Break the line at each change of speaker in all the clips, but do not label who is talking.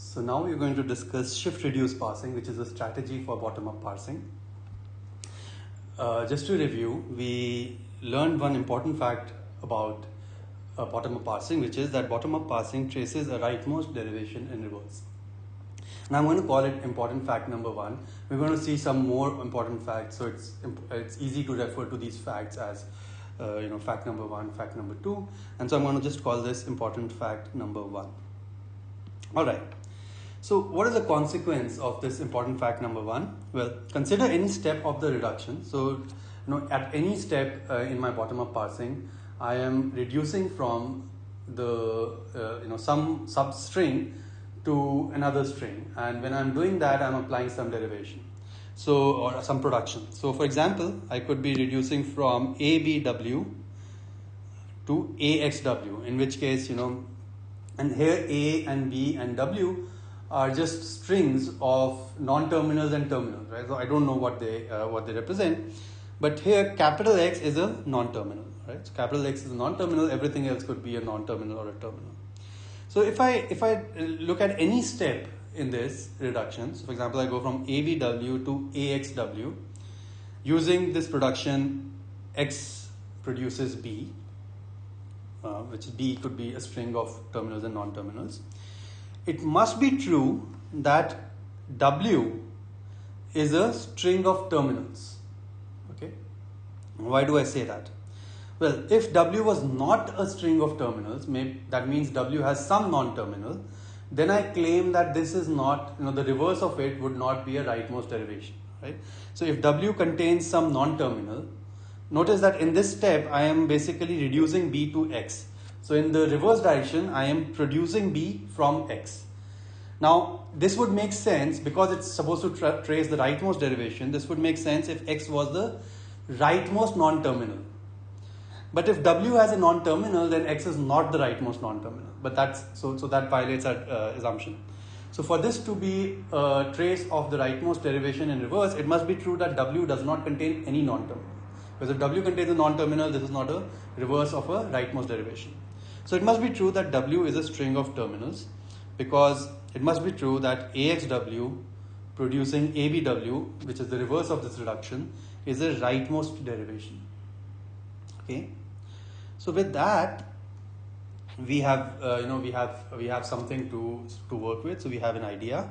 So now we're going to discuss shift-reduce parsing, which is a strategy for bottom-up parsing. Just to review, we learned one important fact about bottom-up parsing, which is that bottom-up parsing traces a rightmost derivation in reverse. And I'm going to call it important fact number 1. We're going to see some more important facts, so it's easy to refer to these facts as fact number 1, fact number 2, and so I'm going to just call this important fact number 1. All right. So what is the consequence of this important fact number 1? Well, consider any step of the reduction. So, at any step in my bottom-up parsing, I am reducing from the some substring to another string, and when I'm doing that, I'm applying some derivation, or some production. So, for example, I could be reducing from ABW to AXW, in which case, and here A and B and W are just strings of non-terminals and terminals, right? So I don't know what they represent, but here capital X is a non-terminal, right? So capital X is a non-terminal. Everything else could be a non-terminal or a terminal. So if I look at any step in this reduction, so for example, I go from ABW to AXW, using this production, X produces B, which B could be a string of terminals and non-terminals. It must be true that W is a string of terminals. Okay. Why do I say that? Well, if W was not a string of terminals, that means W has some non-terminal, then I claim that this is not, the reverse of it would not be a rightmost derivation, right? So if W contains some non-terminal, notice that in this step, I am basically reducing B to X. So in the reverse direction, I am producing B from X. Now, this would make sense because it's supposed to trace the rightmost derivation. This would make sense if X was the rightmost non-terminal. But if W has a non-terminal, then X is not the rightmost non-terminal. But so that violates our assumption. So for this to be a trace of the rightmost derivation in reverse, it must be true that W does not contain any non-terminal. Because if W contains a non-terminal, this is not a reverse of a rightmost derivation. So it must be true that W is a string of terminals, because it must be true that AXW producing ABW, which is the reverse of this reduction, is a rightmost derivation. Okay. So with that, we have something to work with. So we have an idea,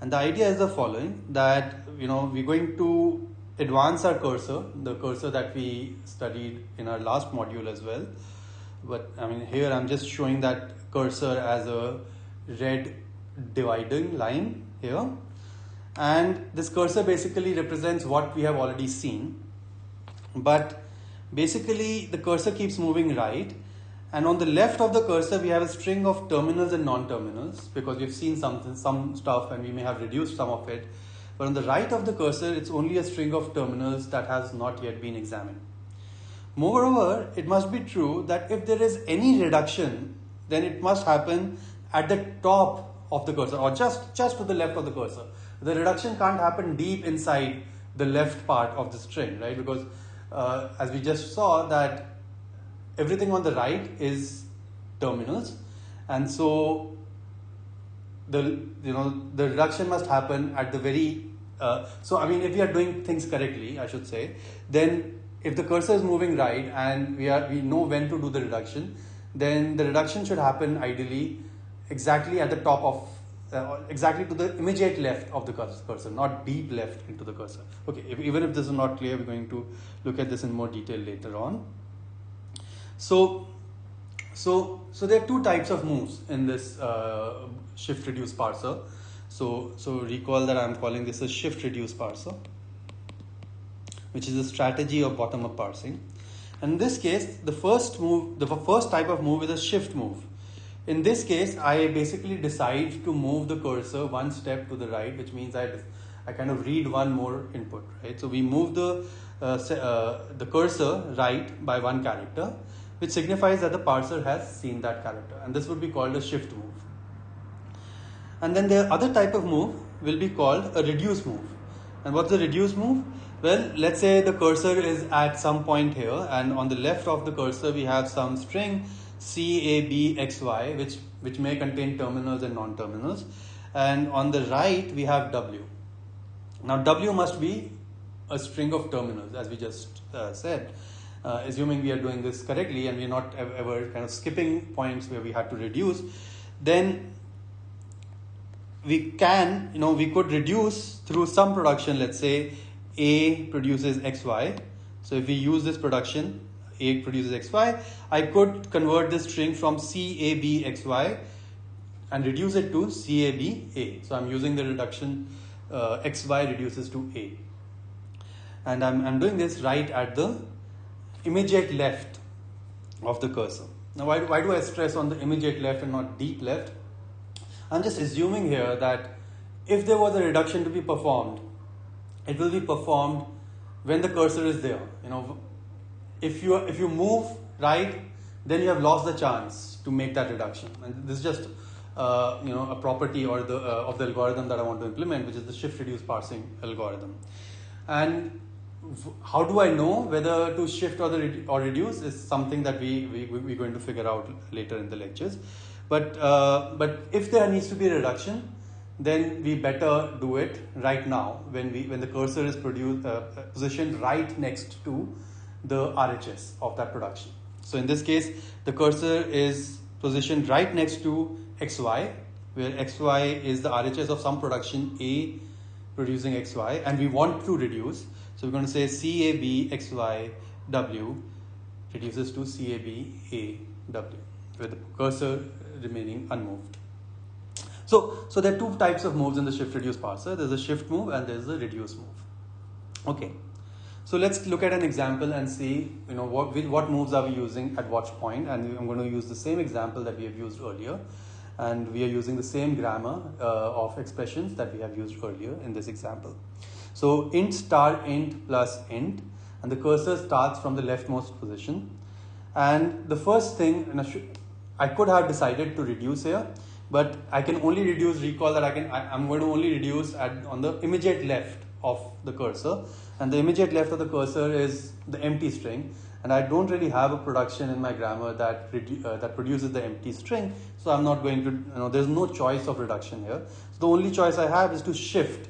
and the idea is the following: that we're going to advance our cursor, the cursor that we studied in our last module as well. But here I'm just showing that cursor as a red dividing line here, and this cursor basically represents what we have already seen, but basically the cursor keeps moving right, and on the left of the cursor we have a string of terminals and non-terminals, because we've seen some stuff and we may have reduced some of it. But on the right of the cursor, it's only a string of terminals that has not yet been examined. Moreover, it must be true that if there is any reduction, then it must happen at the top of the cursor, or just to the left of the cursor. The reduction can't happen deep inside the left part of the string, right? Because as we just saw, that everything on the right is terminals, and so the reduction must happen at the very if we are doing things correctly, I should say, then if the cursor is moving right and we know when to do the reduction, then the reduction should happen ideally exactly at the top of exactly to the immediate left of the cursor, not deep left into the cursor. Okay, even if this is not clear, we're going to look at this in more detail later on. So there are two types of moves in this shift-reduce parser. So recall that I'm calling this a shift-reduce parser, which is a strategy of bottom-up parsing. And in this case, the first type of move is a shift move. In this case, I basically decide to move the cursor one step to the right, which means I kind of read one more input, right? So we move the cursor right by one character, which signifies that the parser has seen that character, and this would be called a shift move. And then the other type of move will be called a reduce move. And what's the reduce move? Well, let's say the cursor is at some point here, and on the left of the cursor we have some string CABXY, which may contain terminals and non-terminals, and on the right we have W. Now W must be a string of terminals, as we just said. Assuming we are doing this correctly and we are not ever kind of skipping points where we had to reduce, then we can, we could reduce through some production. Let's say A produces XY. So if we use this production, A produces XY, I could convert this string from CABXY and reduce it to CABA. So I'm using the reduction XY reduces to A. And I'm doing this right at the immediate left of the cursor. Now why do I stress on the immediate left and not deep left? I'm just assuming here that if there was a reduction to be performed, it will be performed when the cursor is there. If you move right, then you have lost the chance to make that reduction. And this is just a property or of the algorithm that I want to implement, which is the shift reduce parsing algorithm. And how do I know whether to shift or reduce is something that we're going to figure out later in the lectures. But if there needs to be a reduction, then we better do it right now when the cursor is positioned right next to the RHS of that production. So in this case, the cursor is positioned right next to XY, where XY is the RHS of some production A producing XY, and we want to reduce. So we're going to say CABXYW reduces to CABAW, with the cursor remaining unmoved. So there are two types of moves in the shift reduce parser. There's a shift move and there's a reduce move. Okay, so let's look at an example and see what moves are we using at what point. And I'm going to use the same example that we have used earlier, and we are using the same grammar of expressions that we have used earlier in this example. So int star int plus int, and the cursor starts from the leftmost position. And the first thing, I could have decided to reduce here, but I can only reduce. Recall that I'm going to only reduce on the immediate left of the cursor, and the immediate left of the cursor is the empty string. And I don't really have a production in my grammar that produces the empty string, so I'm not going to. There's no choice of reduction here. So the only choice I have is to shift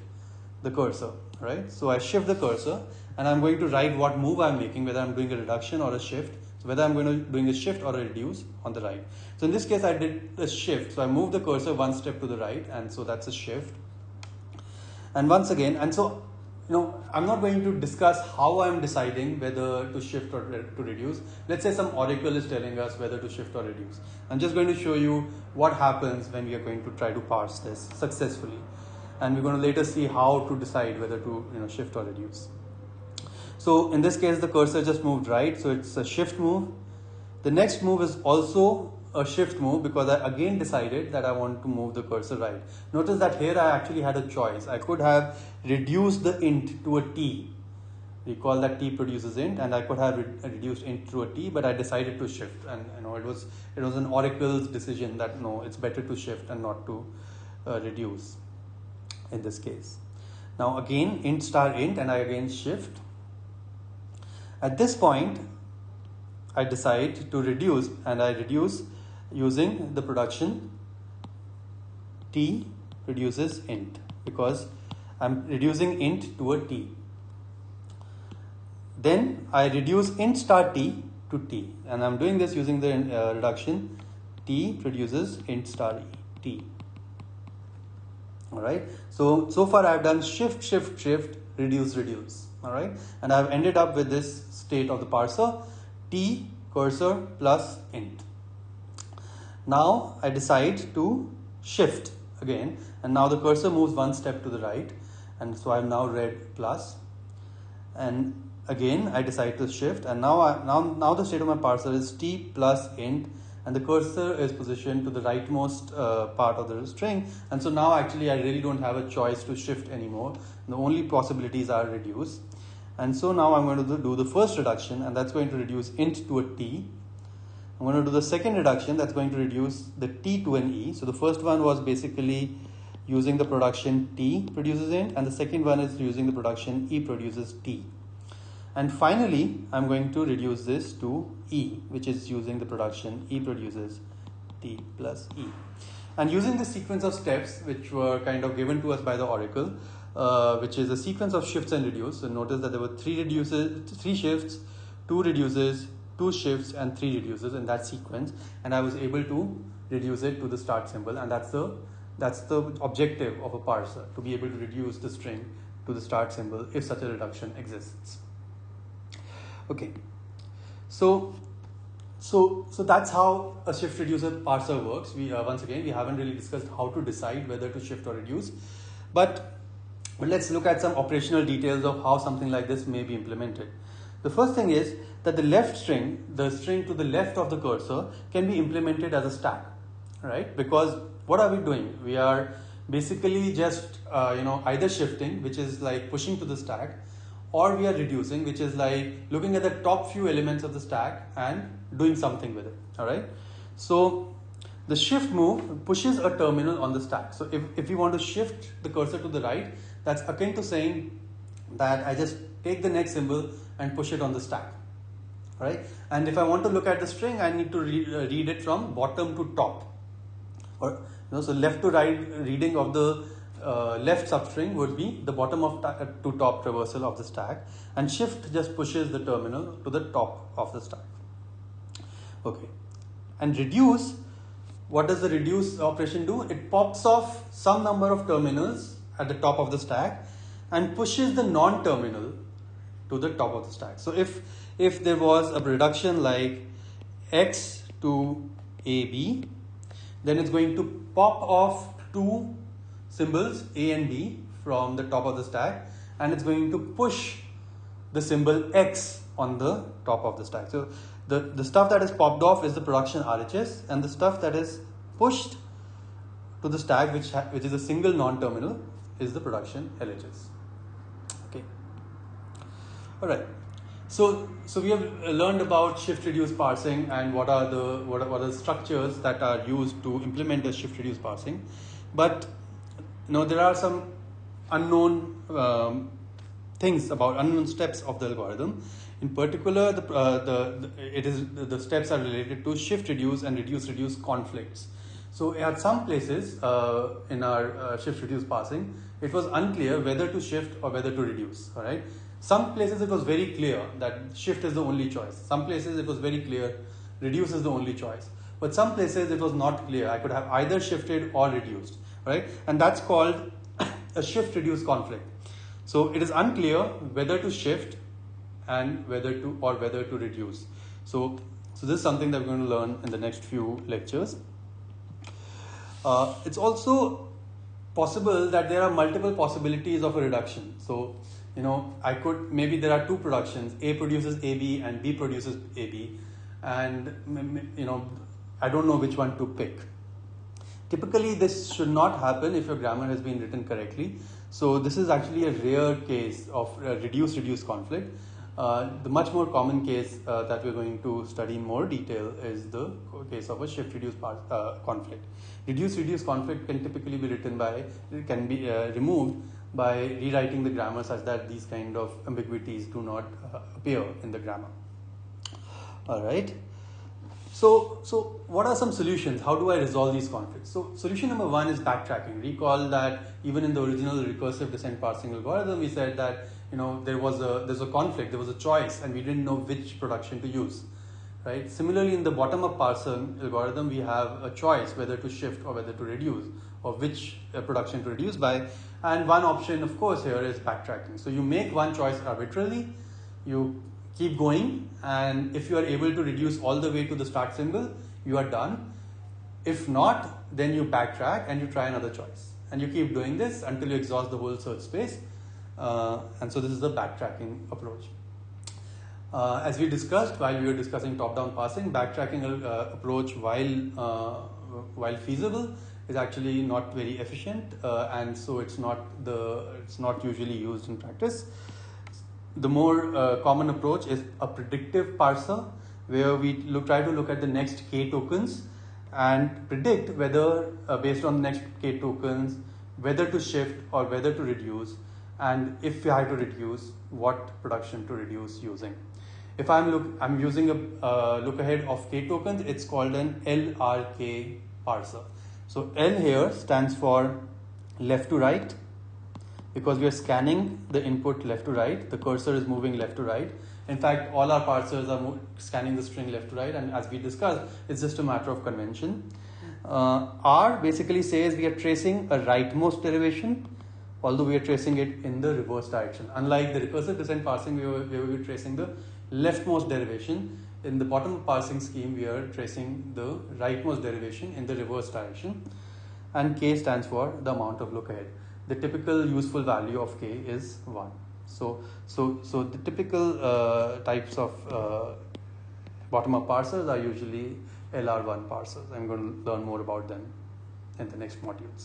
the cursor, right? So I shift the cursor, and I'm going to write what move I'm making, whether I'm doing a reduction or a shift. So whether I'm doing a shift or a reduce on the right. So in this case, I did a shift. So I moved the cursor one step to the right, and so that's a shift. And once again, I'm not going to discuss how I'm deciding whether to shift or to reduce. Let's say some oracle is telling us whether to shift or reduce. I'm just going to show you what happens when we are going to try to parse this successfully. And we're going to later see how to decide whether to shift or reduce. So in this case, the cursor just moved right, so it's a shift move. The next move is also a shift move because I again decided that I want to move the cursor right. Notice that here I actually had a choice. I could have reduced the int to a t. Recall that t produces int, and I could have reduced int to a t, but I decided to shift. And it was an oracle's decision that no, it's better to shift and not to reduce in this case. Now again, int star int, and I again shift. At this point, I decide to reduce, and I reduce using the production t produces int, because I'm reducing int to a t. Then I reduce int star t to t, and I'm doing this using the reduction t produces int star t. All right. So far I've done shift, shift, shift, reduce, reduce. All right, and I've ended up with this state of the parser: t cursor plus int. Now I decide to shift again, and now the cursor moves one step to the right, and so I've now read plus, and again I decide to shift, and now the state of my parser is t plus int, and the cursor is positioned to the rightmost part of the string, and so now actually I really don't have a choice to shift anymore. The only possibilities are reduce. And so now I'm going to do the first reduction, and that's going to reduce int to a t. I'm going to do the second reduction, that's going to reduce the t to an e. So the first one was basically using the production t produces int, and the second one is using the production e produces t. And finally, I'm going to reduce this to e, which is using the production e produces t plus e. And using this sequence of steps, which were kind of given to us by the oracle, which is a sequence of shifts and reduce. So notice that there were 3 shifts, 2 reduces, 2 shifts, and 3 reduces in that sequence, and I was able to reduce it to the start symbol, and that's the objective of a parser, to be able to reduce the string to the start symbol if such a reduction exists. Okay, so that's how a shift reducer parser works. Once again, we haven't really discussed how to decide whether to shift or reduce, but let's look at some operational details of how something like this may be implemented. The first thing is that the string to the left of the cursor, can be implemented as a stack, right? Because what are we doing? We are basically just either shifting, which is like pushing to the stack, or we are reducing, which is like looking at the top few elements of the stack and doing something with it. All right. So the shift move pushes a terminal on the stack. So if we want to shift the cursor to the right, that's akin to saying that I just take the next symbol and push it on the stack. Right? And if I want to look at the string, I need to read it from bottom to top. Or so left to right reading of the left substring would be the bottom to top traversal of the stack, and shift just pushes the terminal to the top of the stack. Okay, and reduce, what does the reduce operation do? It pops off some number of terminals at the top of the stack and pushes the non-terminal to the top of the stack. So if there was a reduction like x to AB, then it's going to pop off 2 symbols A and B from the top of the stack, and it's going to push the symbol X on the top of the stack. So the stuff that is popped off is the production RHS, and the stuff that is pushed to the stack, which is a single non-terminal, is the production LHS. Okay. All right. So we have learned about shift reduce parsing and what are the structures that are used to implement the shift reduce parsing, but there are some unknown things about unknown steps of the algorithm. In particular, the steps are related to shift reduce and reduce conflicts. So at some places in our shift reduce parsing, it was unclear whether to shift or whether to reduce. All right. Some places it was very clear that shift is the only choice. Some places it was very clear reduce is the only choice. But some places it was not clear. I could have either shifted or reduced, right? And that's called a shift reduce conflict. So it is unclear whether to shift and whether to reduce. So this is something that we're going to learn in the next few lectures. It's also possible that there are multiple possibilities of a reduction. So maybe there are 2 productions, A produces AB and B produces AB, and I don't know which one to pick. Typically this should not happen if your grammar has been written correctly. So this is actually a rare case of reduce conflict. The much more common case that we're going to study in more detail is the case of a shift reduce conflict. Reduce conflict can typically be removed by rewriting the grammar such that these kind of ambiguities do not appear in the grammar. All right. So what are some solutions? How do I resolve these conflicts? So solution number 1 is backtracking. Recall that even in the original recursive descent parsing algorithm, we said that there's a conflict, there was a choice, and we didn't know which production to use. Right? Similarly, in the bottom-up parsing algorithm, we have a choice whether to shift or whether to reduce, or which production to reduce by. And one option, of course, here is backtracking. So you make one choice arbitrarily, you keep going, and if you are able to reduce all the way to the start symbol, you are done. If not, then you backtrack and you try another choice. And you keep doing this until you exhaust the whole search space. And so this is the backtracking approach. As we discussed while we were discussing top-down parsing, backtracking approach, while feasible, is actually not very efficient, and so it's not usually used in practice. The more common approach is a predictive parser, where we try to look at the next k tokens and predict whether, based on the next k tokens, whether to shift or whether to reduce, and if we have to reduce, what production to reduce using. If I'm using a look ahead of k tokens, it's called an Lrk Parser. So L here stands for left to right, because we are scanning the input left to right. The cursor is moving left to right. In fact, all our parsers are scanning the string left to right, and as we discussed, it's just a matter of convention. R basically says we are tracing a rightmost derivation, although we are tracing it in the reverse direction. Unlike the recursive descent parsing, we will be tracing the leftmost derivation. In the bottom parsing scheme, we are tracing the rightmost derivation in the reverse direction. And K stands for the amount of look ahead. The typical useful value of K is 1. So the typical types of bottom-up parsers are usually LR1 parsers. I'm going to learn more about them in the next modules.